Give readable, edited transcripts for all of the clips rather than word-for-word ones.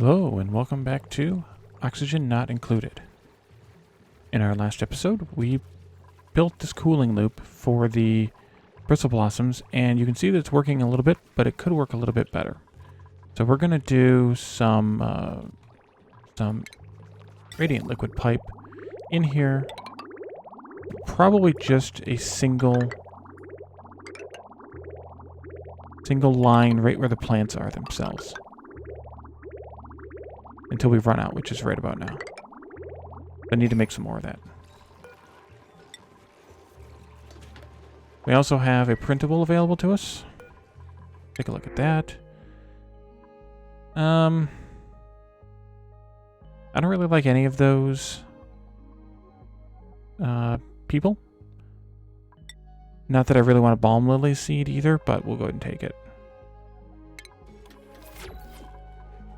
Hello, and welcome back to Oxygen Not Included. In our last episode, we built this cooling loop for the bristle blossoms, and you can see that it's working a little bit, but it could work a little bit better. So we're going to do some radiant liquid pipe in here. Probably just a single line right where the plants are themselves. Until we run out, which is right about now. I need to make some more of that. We also have a printable available to us. Take a look at that. I don't really like any of those people. Not that I really want a balm lily seed either, but we'll go ahead and take it.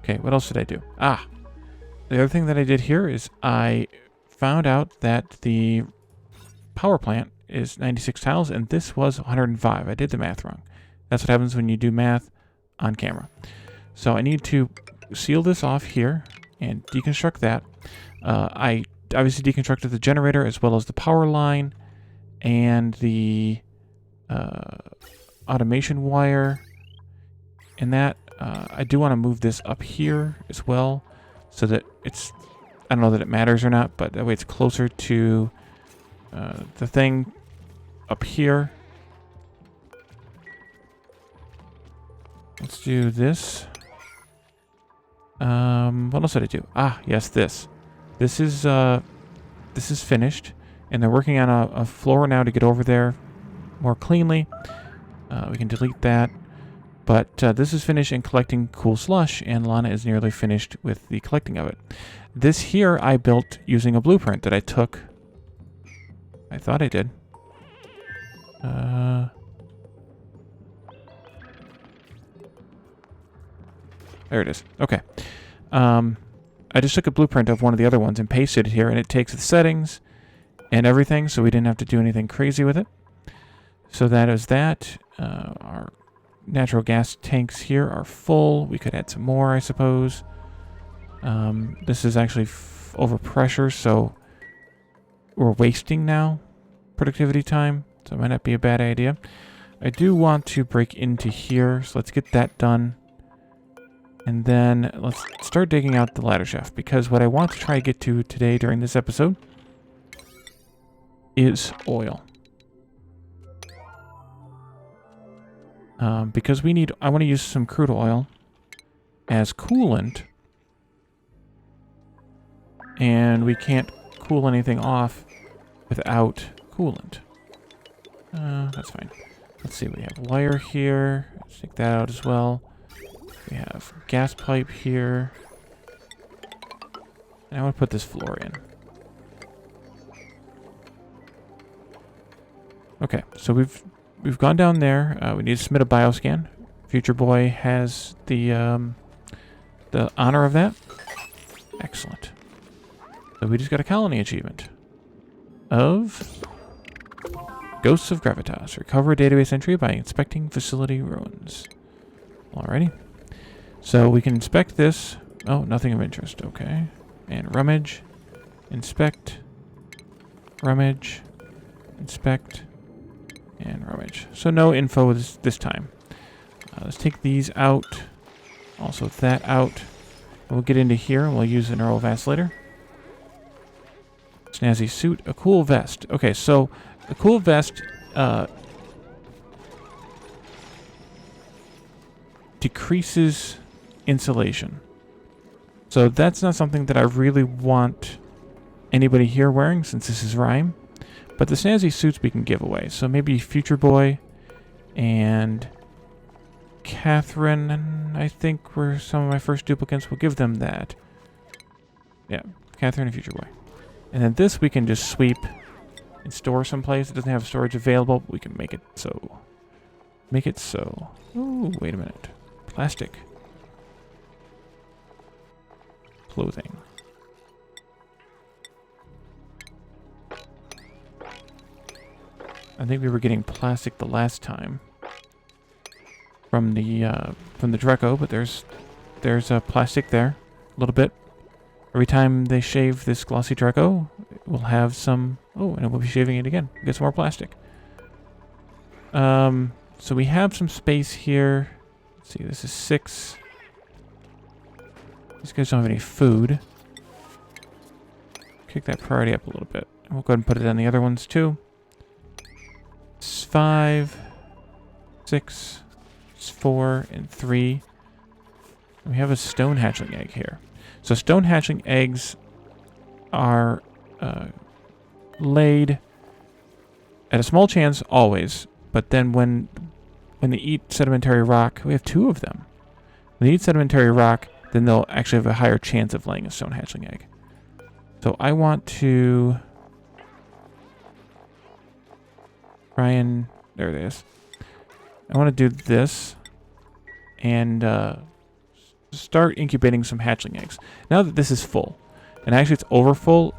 Okay, what else did I do? The other thing that I did here is I found out that the power plant is 96 tiles, and this was 105. I did the math wrong. That's what happens when you do math on camera. So I need to seal this off here and deconstruct that. I obviously deconstructed the generator as well as the power line and the automation wire and that. I do want to move this up here as well so that it's, I don't know that it matters or not, but that way it's closer to the thing up here. Let's do this. What else did I do? Yes, this. This is finished, and they're working on a floor now to get over there more cleanly. We can delete that. But this is finished in collecting Cool Slush, and Lana is nearly finished with the collecting of it. This here I built using a blueprint that I took. I thought I did. There it is. Okay. I just took a blueprint of one of the other ones and pasted it here, and it takes the settings and everything, so we didn't have to do anything crazy with it. So that is that. Our natural gas tanks here are full. We could add some more, I suppose. This is actually over pressure, so we're wasting now productivity time, so it might not be a bad idea. I do want to break into here, so let's get that done. And then let's start digging out the ladder shaft, because what I want to try to get to today during this episode is oil. Because I want to use some crude oil as coolant, and we can't cool anything off without coolant. That's fine. Let's see, we have wire here. Let's take that out as well. We have gas pipe here. And I want to put this floor in. Okay, so we've gone down there. We need to submit a bioscan. Future Boy has the honor of that. Excellent. So we just got a colony achievement of Ghosts of Gravitas. Recover a database entry by inspecting facility ruins. Alrighty. So we can inspect this. Oh, nothing of interest. Okay. And rummage. Inspect. Rummage. Inspect. And rummage. So no info this time. Let's take these out. Also that out. We'll get into here and we'll use the neural vacillator. Snazzy suit. A cool vest. Okay, so a cool vest decreases insulation. So that's not something that I really want anybody here wearing since this is Rime. But the snazzy suits we can give away. So maybe Future Boy and Catherine, I think, were some of my first duplicants. We'll give them that. Yeah, Catherine and Future Boy. And then this we can just sweep and store someplace. It doesn't have storage available, but we can make it so. Make it so. Oh, wait a minute. Plastic. Clothing. I think we were getting plastic the last time from the Draco, but there's plastic there. a little bit. Every time they shave this glossy Draco, we'll have some... Oh, and we'll be shaving it again. Get some more plastic. So we have some space here. Let's see, this is 6. These guys don't have any food. Kick that priority up a little bit. And we'll go ahead and put it on the other ones too. It's 5, 6, it's 4, and 3. We have a stone hatchling egg here. So stone hatchling eggs are laid at a small chance always, but then when they eat sedimentary rock, we have 2 of them. When they eat sedimentary rock, then they'll actually have a higher chance of laying a stone hatchling egg. So I want to try and... There it is. I want to do this and start incubating some hatchling eggs. Now that this is full, and actually it's over full,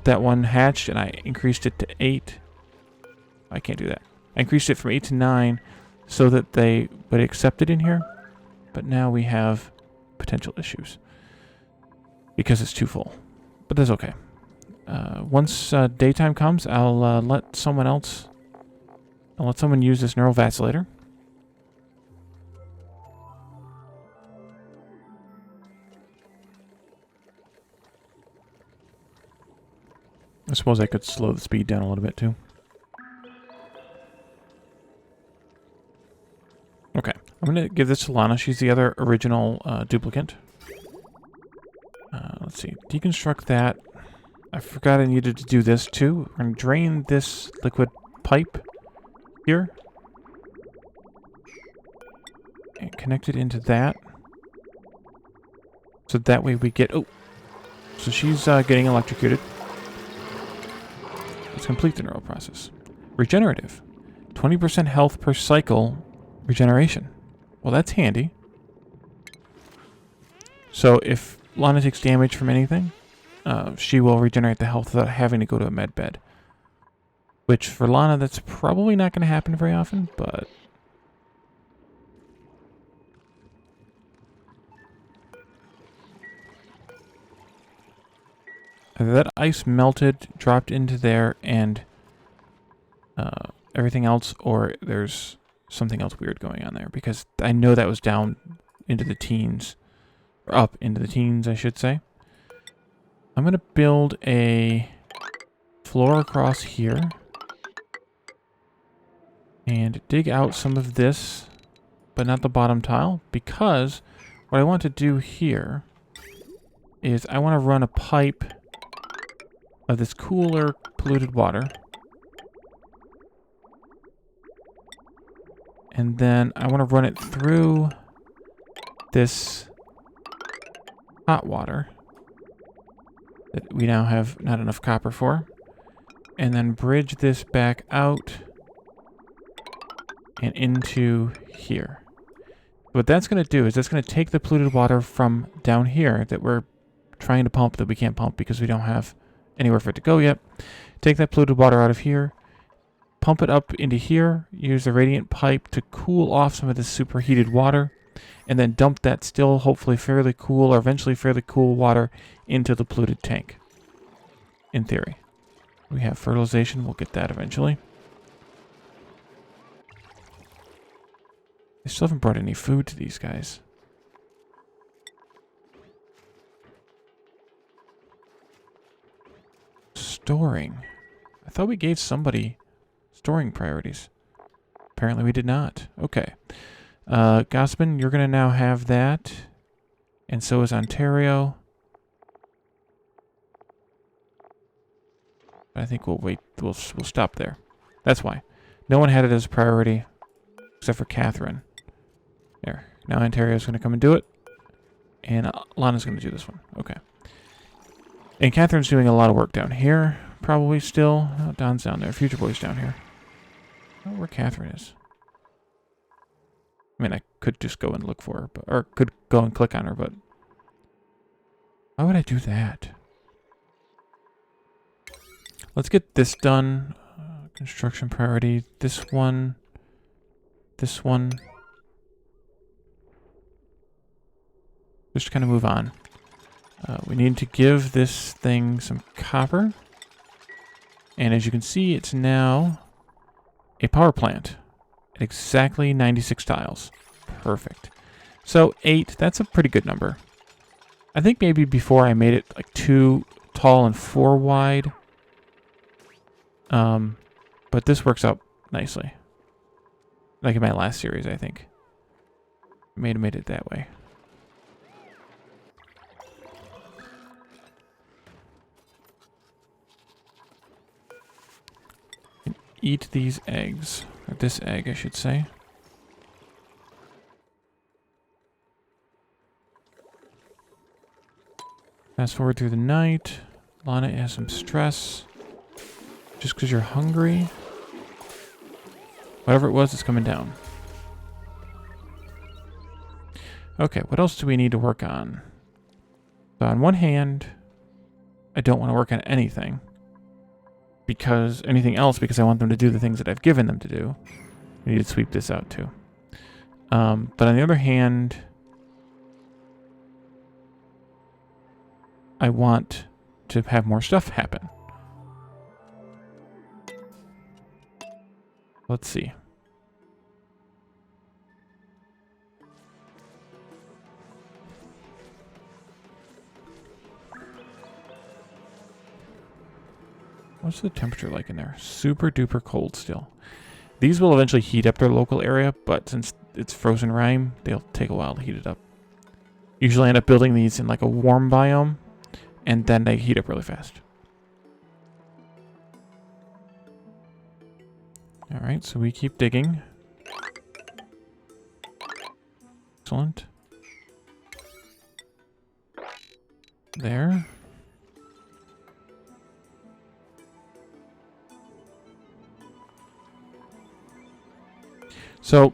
that one hatched and I increased it to 8. I can't do that. I increased it from 8 to 9 so that they would accept it in here. But now we have potential issues because it's too full. But that's okay. Once daytime comes, I'll let someone else... I'll let someone use this neural vacillator. I suppose I could slow the speed down a little bit too. Okay, I'm going to give this to Lana. She's the other original duplicant. Let's see, deconstruct that. I forgot I needed to do this too. We're going to drain this liquid pipe here. And connect it into that. So that way we get... Oh! So she's getting electrocuted. Let's complete the neural process. Regenerative. 20% health per cycle regeneration. Well, that's handy. So if Lana takes damage from anything, she will regenerate the health without having to go to a med bed. Which, for Lana, that's probably not going to happen very often, but... Either that ice melted, dropped into there, and everything else, or there's something else weird going on there, because I know that was down into the teens, or up into the teens, I should say. I'm going to build a floor across here, and dig out some of this, but not the bottom tile, because what I want to do here is I want to run a pipe of this cooler polluted water. And then I want to run it through this hot water that we now have not enough copper for. And then bridge this back out and into here. What that's going to do is that's going to take the polluted water from down here that we're trying to pump that we can't pump because we don't have anywhere for it to go yet. Take that polluted water out of here, pump it up into here, use the radiant pipe to cool off some of this superheated water, and then dump that still hopefully fairly cool or eventually fairly cool water into the polluted tank. In theory. We have fertilization, we'll get that eventually. I still haven't brought any food to these guys. Storing. I thought we gave somebody storing priorities. Apparently we did not. Okay. Gossman, you're going to now have that. And so is Ontario. I think we'll wait. We'll stop there. That's why. No one had it as a priority except for Catherine. There. Now Ontario's going to come and do it. And Lana's going to do this one. Okay. And Catherine's doing a lot of work down here, probably still. Oh, Don's down there. Future Boy's down here. I don't know where Catherine is. I mean, I could just go and look for her, or could go and click on her, but... Why would I do that? Let's get this done. Construction priority. This one. This one. Just kind of move on. We need to give this thing some copper. And as you can see, it's now a power plant at exactly 96 tiles. Perfect. So 8, that's a pretty good number. I think maybe before I made it like 2 tall and 4 wide. But this works out nicely. Like in my last series, I think. Made it that way. Eat these eggs. Or this egg, I should say. Fast forward through the night. Lana has some stress. Just because you're hungry. Whatever it was, it's coming down. Okay, what else do we need to work on? So on one hand, I don't want to work on anything. Because I want them to do the things that I've given them to do. We need to sweep this out too. But on the other hand, I want to have more stuff happen. Let's see. What's the temperature like in there? Super duper cold still. These will eventually heat up their local area, but since it's frozen rime, they'll take a while to heat it up. Usually end up building these in like a warm biome, and then they heat up really fast. Alright, so we keep digging. Excellent. There. So,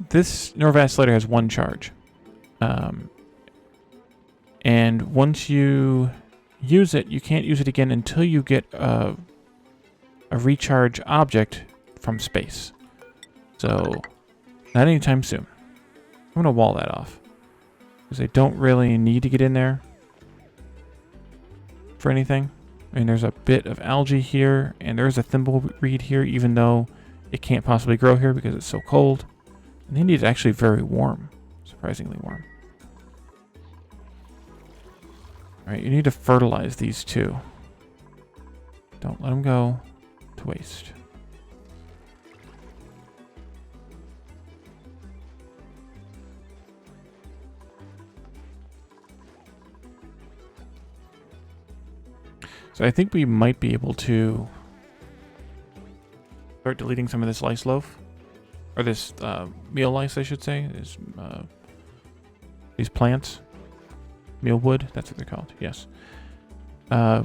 this neurovacillator has 1 charge. And once you use it, you can't use it again until you get a recharge object from space. So, not anytime soon. I'm going to wall that off. Because I don't really need to get in there for anything. I mean, there's a bit of algae here, and there's a thimbleweed here, even though it can't possibly grow here because it's so cold. And they need it actually very warm. Surprisingly warm. Alright, you need to fertilize these too. Don't let them go to waste. So I think we might be able to start deleting some of this lice loaf. Or this meal lice, I should say. These plants. Mealwood, that's what they're called, yes.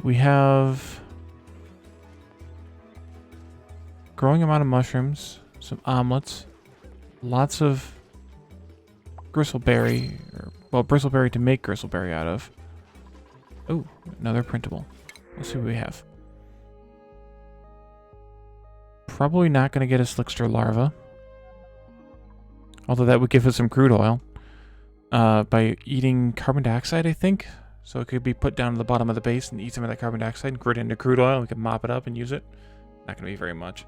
We have growing amount of mushrooms, some omelets, lots of gristleberry, bristleberry to make gristleberry out of. Oh, another printable. Let's see what we have. Probably not going to get a slickster larva. Although that would give us some crude oil. By eating carbon dioxide, I think. So it could be put down to the bottom of the base and eat some of that carbon dioxide and grit it into crude oil. We could mop it up and use it. Not going to be very much.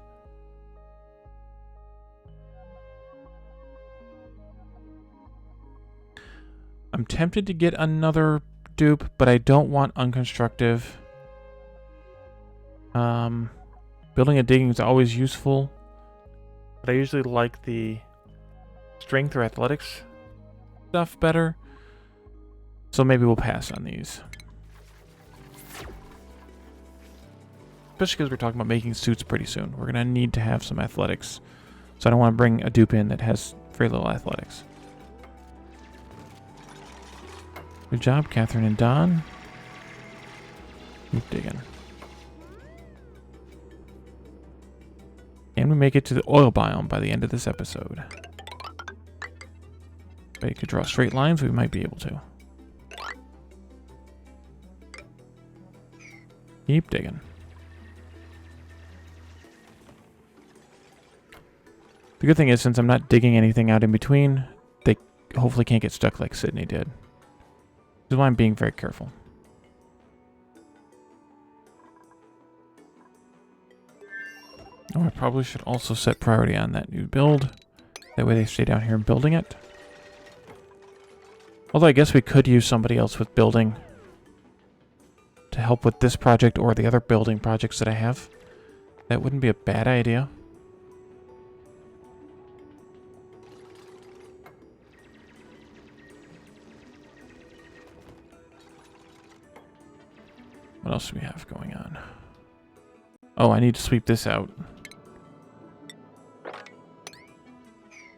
I'm tempted to get another dupe, but I don't want unconstructive. Building a digging is always useful, but I usually like the strength or athletics stuff better. So maybe we'll pass on these. Especially because we're talking about making suits pretty soon. We're going to need to have some athletics. So I don't want to bring a dupe in that has very little athletics. Good job, Catherine and Don. Keep digging. And we make it to the oil biome by the end of this episode. But you could draw straight lines, we might be able to. Keep digging. The good thing is, since I'm not digging anything out in between, they hopefully can't get stuck like Sydney did. This is why I'm being very careful. Oh, I probably should also set priority on that new build. That way they stay down here building it. Although I guess we could use somebody else with building to help with this project or the other building projects that I have. That wouldn't be a bad idea. What else do we have going on? Oh, I need to sweep this out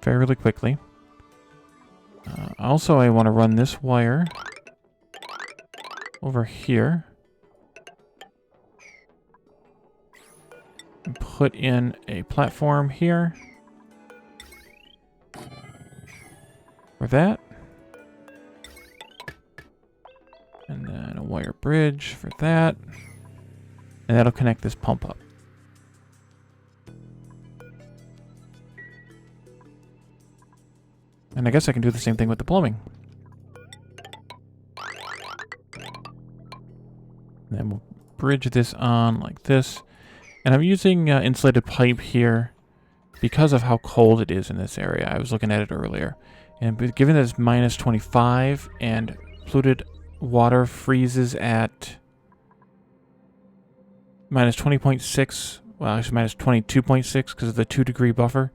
fairly quickly. Also, I want to run this wire over here and put in a platform here for that. And then a wire bridge for that. And that'll connect this pump up. And I guess I can do the same thing with the plumbing. And then we'll bridge this on like this. And I'm using insulated pipe here because of how cold it is in this area. I was looking at it earlier. And given that it's minus 25 and polluted water freezes at minus 20.6, well, actually minus 22.6 because of the 2-degree buffer.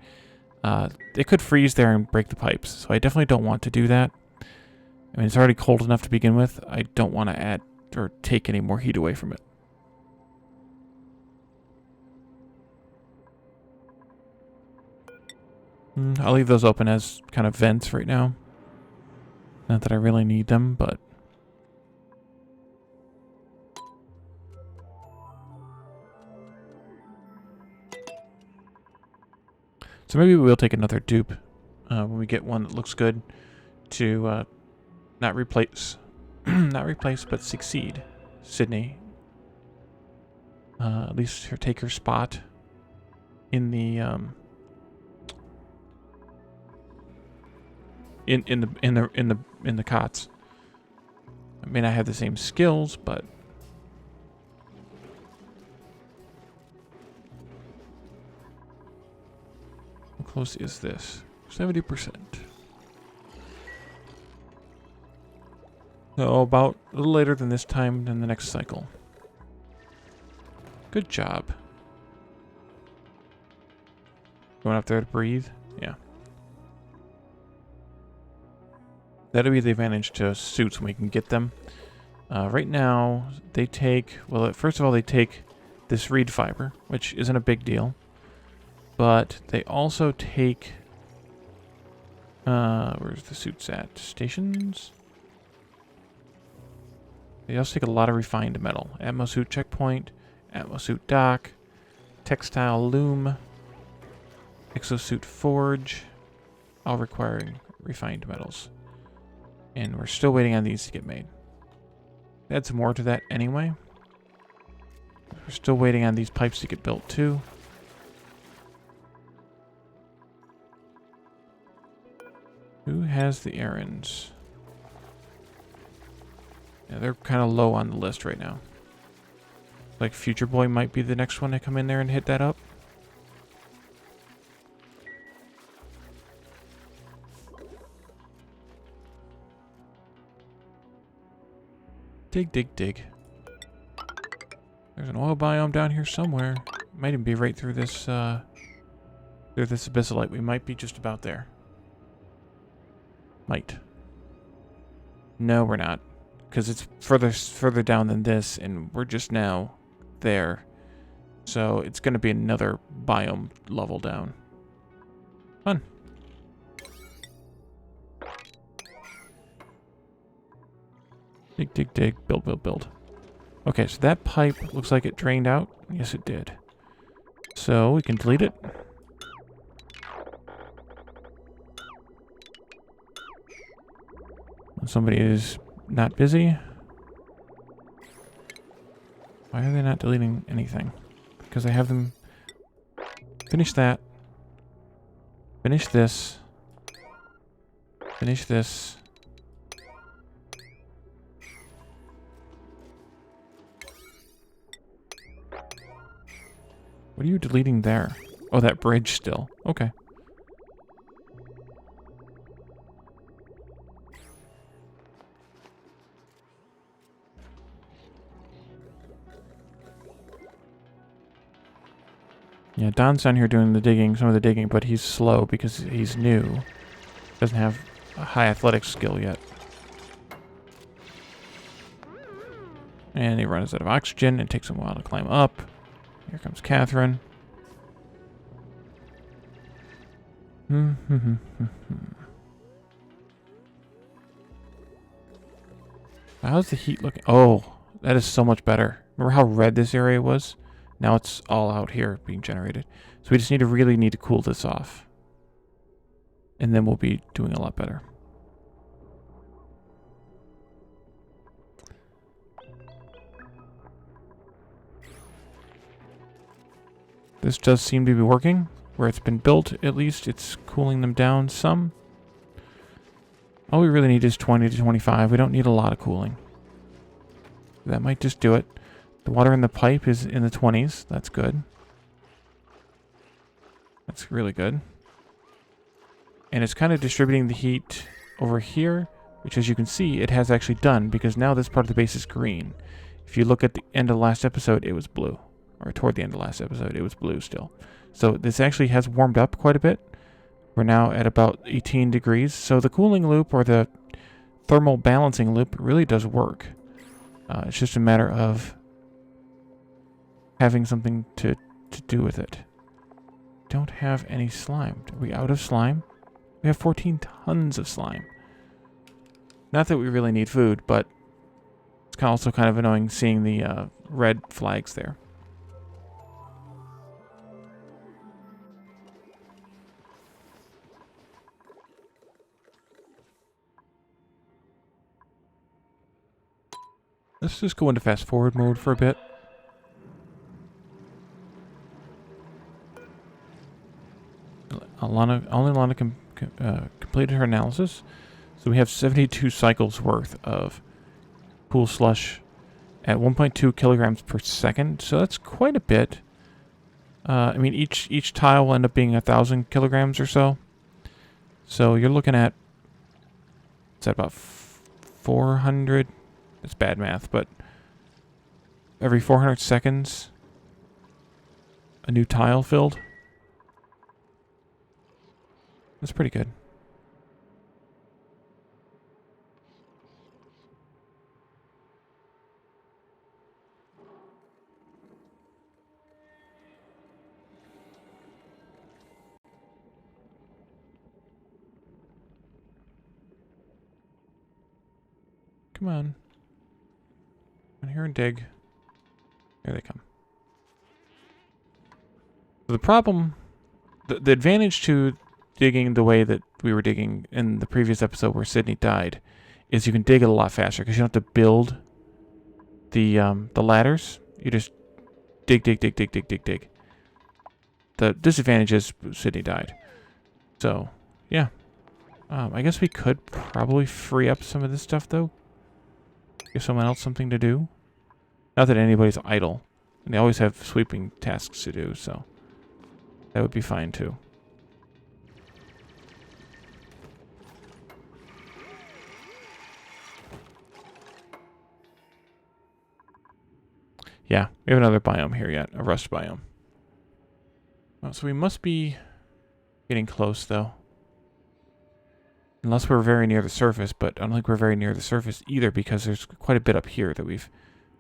It could freeze there and break the pipes, so I definitely don't want to do that. I mean, it's already cold enough to begin with. I don't want to add or take any more heat away from it. I'll leave those open as kind of vents right now. Not that I really need them, but... So maybe we'll take another dupe when we get one that looks good to not replace, but succeed Sydney. At least take her spot in the in the cots. I may not have the same skills, but how close is this? 70%. So about a little later than this time than the next cycle. Good job. Going up there to breathe? Yeah. That'll be the advantage to suits when we can get them. Right now, they take... Well, first of all, they take this reed fiber, which isn't a big deal. But they also take... where's the suits at? Stations? They also take a lot of refined metal. Atmosuit checkpoint, Atmosuit dock, textile loom, exosuit forge, all requiring refined metals. And we're still waiting on these to get made. Add some more to that anyway. We're still waiting on these pipes to get built too. Who has the errands? Yeah, they're kind of low on the list right now. Like Future Boy might be the next one to come in there and hit that up. Dig, dig, dig. There's an oil biome down here somewhere. Might even be right through this abyssalite. We might be just about there. Might. No, we're not. Because it's further down than this, and we're just now there. So it's going to be another biome level down. Fun. Dig, dig, dig. Build, build, build. Okay, so that pipe looks like it drained out. Yes, it did. So we can delete it. When somebody is not busy. Why are they not deleting anything? Because I have them finish that. Finish this. Finish this. What are you deleting there? Oh, that bridge still. Okay. Yeah, Don's down here doing the digging, some of the digging, but he's slow because he's new. Doesn't have a high athletic skill yet. And he runs out of oxygen. It takes him a while to climb up. Here comes Catherine. How's the heat looking? Oh, that is so much better. Remember how red this area was? Now it's all out here being generated. So we just really need to cool this off. And then we'll be doing a lot better. This does seem to be working. Where it's been built, at least, it's cooling them down some. All we really need is 20 to 25. We don't need a lot of cooling. That might just do it. The water in the pipe is in the 20s. That's good. That's really good. And it's kind of distributing the heat over here, which, as you can see, it has actually done, because now this part of the base is green. If you look at the end of the last episode, it was blue. Or toward the end of the last episode, it was blue still. So this actually has warmed up quite a bit. We're now at about 18 degrees. So the cooling loop, or the thermal balancing loop, really does work. It's just a matter of having something to do with it. Don't have any slime. Are we out of slime? We have 14 tons of slime. Not that we really need food, but it's also kind of annoying seeing the red flags there. Let's just go into fast forward mode for a bit. Only Alana completed her analysis. So we have 72 cycles worth of Cool Slush at 1.2 kilograms per second. So that's quite a bit. I mean, each tile will end up being 1,000 kilograms or so. So you're looking at, is that about 400? It's bad math, but every 400 seconds, a new tile filled. That's pretty good. Come on. Come here and dig. Here they come. So the problem, the advantage to digging the way that we were digging in the previous episode where Sydney died, is you can dig it a lot faster because you don't have to build the ladders. You just dig. The disadvantage is Sydney died. So, yeah. I guess we could probably free up some of this stuff, though. Give someone else something to do. Not that anybody's idle. And they always have sweeping tasks to do, so that would be fine, too. Yeah, we have another biome here yet, a rust biome. Well, so we must be getting close, though. Unless we're very near the surface, but I don't think we're very near the surface either, because there's quite a bit up here that we've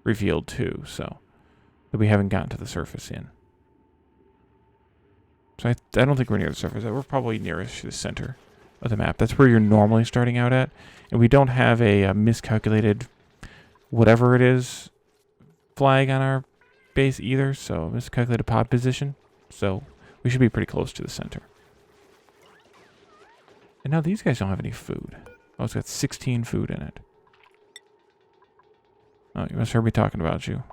revealed too, so that we haven't gotten to the surface in. So I don't think we're near the surface. We're probably nearest to the center of the map. That's where you're normally starting out at, and we don't have a miscalculated whatever it is flag on our base either, so miscalculated pod position. So we should be pretty close to the center. And now these guys don't have any food. Oh, it's got 16 food in it. Oh, you must have heard me talking about you.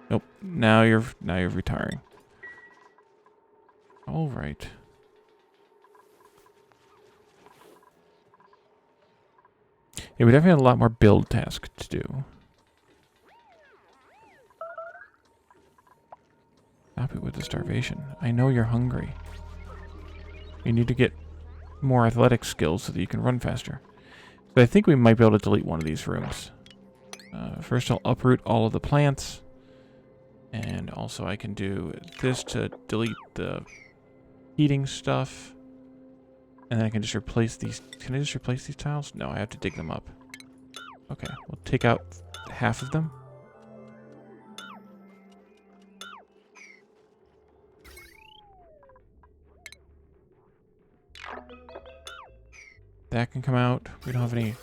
Nope. Now you're retiring. All right. Yeah, we definitely have a lot more build tasks to do. Stop it with the starvation. I know you're hungry. You need to get more athletic skills so that you can run faster. But I think we might be able to delete one of these rooms. First I'll uproot all of the plants. And also I can do this to delete the heating stuff. And then I can just replace these. Can I just replace these tiles? No, I have to dig them up. Okay, we'll take out half of them. That can come out. We don't have any.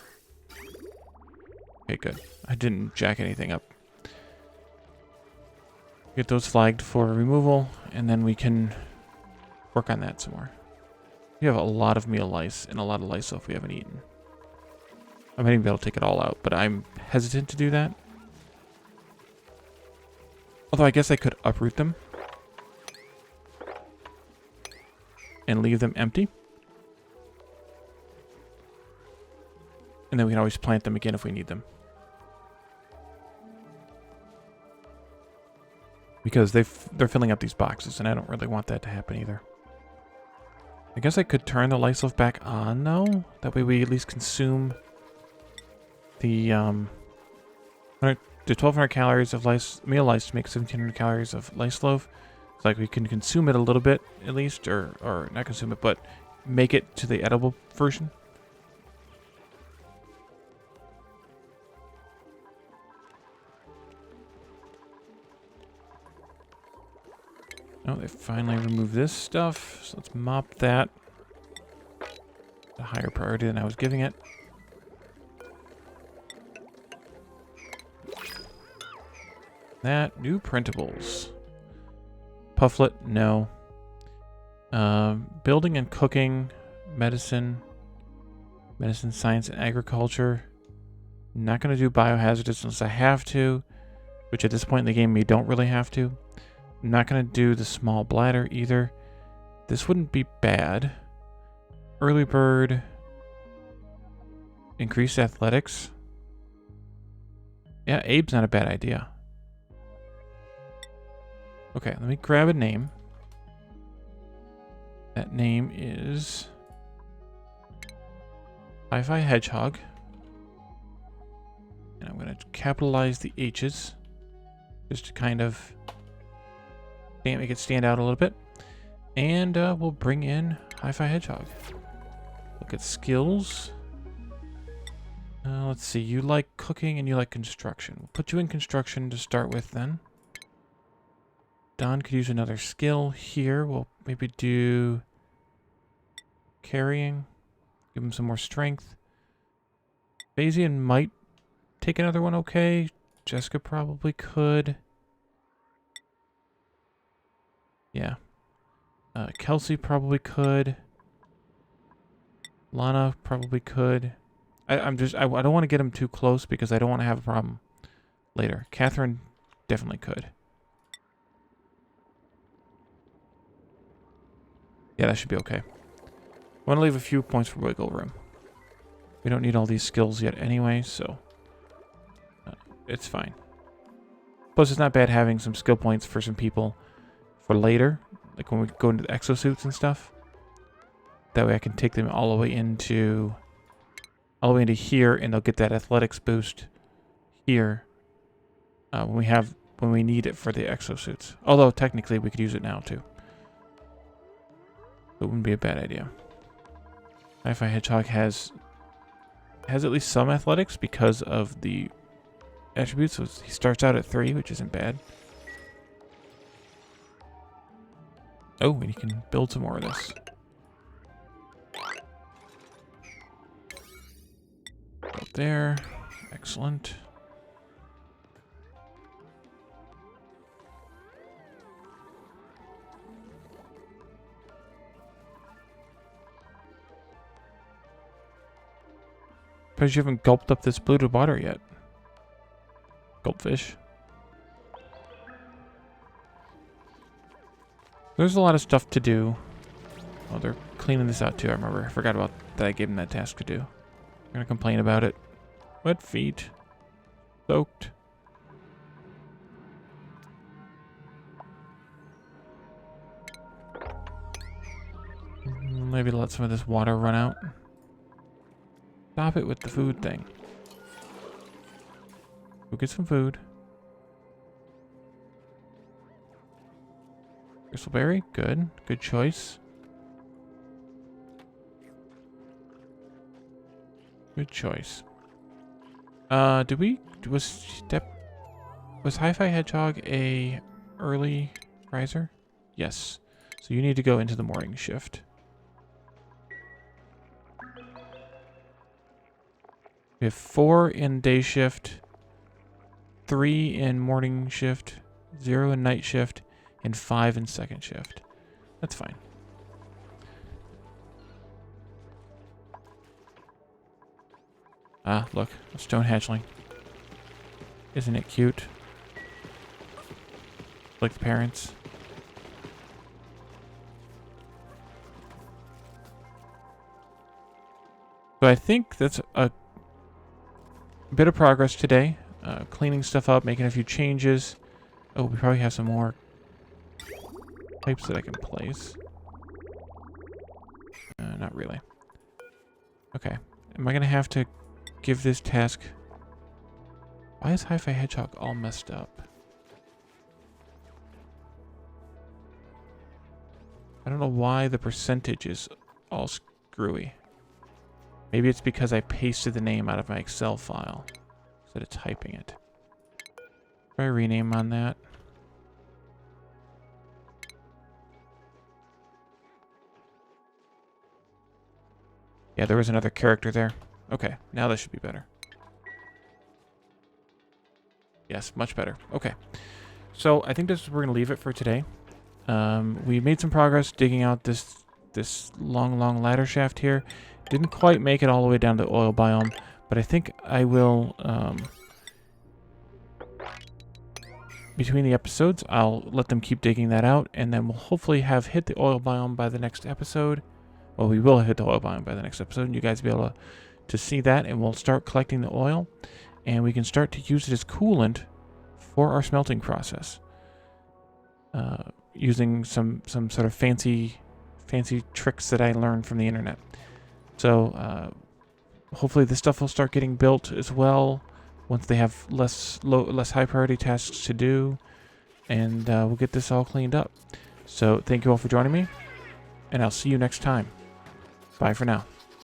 Okay, good. I didn't jack anything up. Get those flagged for removal, and then we can work on that some more. We have a lot of meal lice and a lot of lice stuff we haven't eaten. I might even be able to take it all out, but I'm hesitant to do that. Although I guess I could uproot them and leave them empty. And then we can always plant them again if we need them. Because they're filling up these boxes, and I don't really want that to happen either. I guess I could turn the lice loaf back on, though. That way we at least consume the 1,200 calories of meal lice to make 1,700 calories of lice loaf. It's like we can consume it a little bit, at least, or not consume it, but make it to the edible version. Oh, they finally removed this stuff, so let's mop that. A higher priority than I was giving it. That, new printables. Pufflet, no. Building and cooking, medicine, science, and agriculture. Not going to do biohazardous unless I have to, which at this point in the game we don't really have to. I'm not going to do the small bladder either. This wouldn't be bad. Early bird. Increased athletics. Yeah, Abe's not a bad idea. Okay, let me grab a name. That name is Hi-Fi Hedgehog. And I'm going to capitalize the H's just to kind of make it stand out a little bit. And we'll bring in Hi-Fi Hedgehog. Look at skills. Let's see. You like cooking and you like construction. We'll put you in construction to start with then. Don could use another skill here. We'll maybe do carrying. Give him some more strength. Bayesian might take another one okay. Jessica probably could. Yeah. Kelsey probably could. Lana probably could. I don't want to get him too close because I don't want to have a problem later. Catherine definitely could. Yeah, that should be okay. I want to leave a few points for wiggle room. We don't need all these skills yet anyway, so it's fine. Plus, it's not bad having some skill points for some people for later, like when we go into the exosuits and stuff. That way I can take them all the way into here, and they'll get that athletics boost here when we need it for the exosuits. Although technically we could use it now too. It wouldn't be a bad idea. Hi-Fi Hedgehog has at least some athletics because of the attributes. So he starts out at 3, which isn't bad. Oh, and you can build some more of this. Up there. Excellent. Because you haven't gulped up this polluted water yet. Gulpfish. There's a lot of stuff to do. Oh, they're cleaning this out too, I remember. I forgot about that I gave them that task to do. I'm gonna complain about it. Wet feet. Soaked. maybe let some of this water run out. Stop it with the food thing. Go get some food. Crystalberry, good. Good choice. Good choice. Was Hi-Fi Hedgehog a early riser? Yes. So you need to go into the morning shift. We have 4 in day shift, 3 in morning shift, 0 in night shift, and 5 in second shift. That's fine. Ah, look, a stone hatchling. Isn't it cute? Like the parents. So I think that's a bit of progress today. Cleaning stuff up, making a few changes. Oh, we probably have some more pipes that I can place. Not really. Okay. Am I going to have to give this task... Why is Hi-Fi Hedgehog all messed up? I don't know why the percentage is all screwy. Maybe it's because I pasted the name out of my Excel file instead of typing it. Try a rename on that. Yeah, there was another character there. Okay, now this should be better. Yes, much better. Okay. So I think this is where we're going to leave it for today. We made some progress digging out this long ladder shaft here. Didn't quite make it all the way down to the oil biome, but I think I will, between the episodes, I'll let them keep digging that out, and then we'll hopefully have hit the oil biome by the next episode. Well, we will hit the oil biome by the next episode, and you guys will be able to see that, and we'll start collecting the oil, and we can start to use it as coolant for our smelting process. Using some sort of fancy tricks that I learned from the internet. So hopefully this stuff will start getting built as well once they have less high priority tasks to do, and we'll get this all cleaned up. So thank you all for joining me, and I'll see you next time. Bye for now.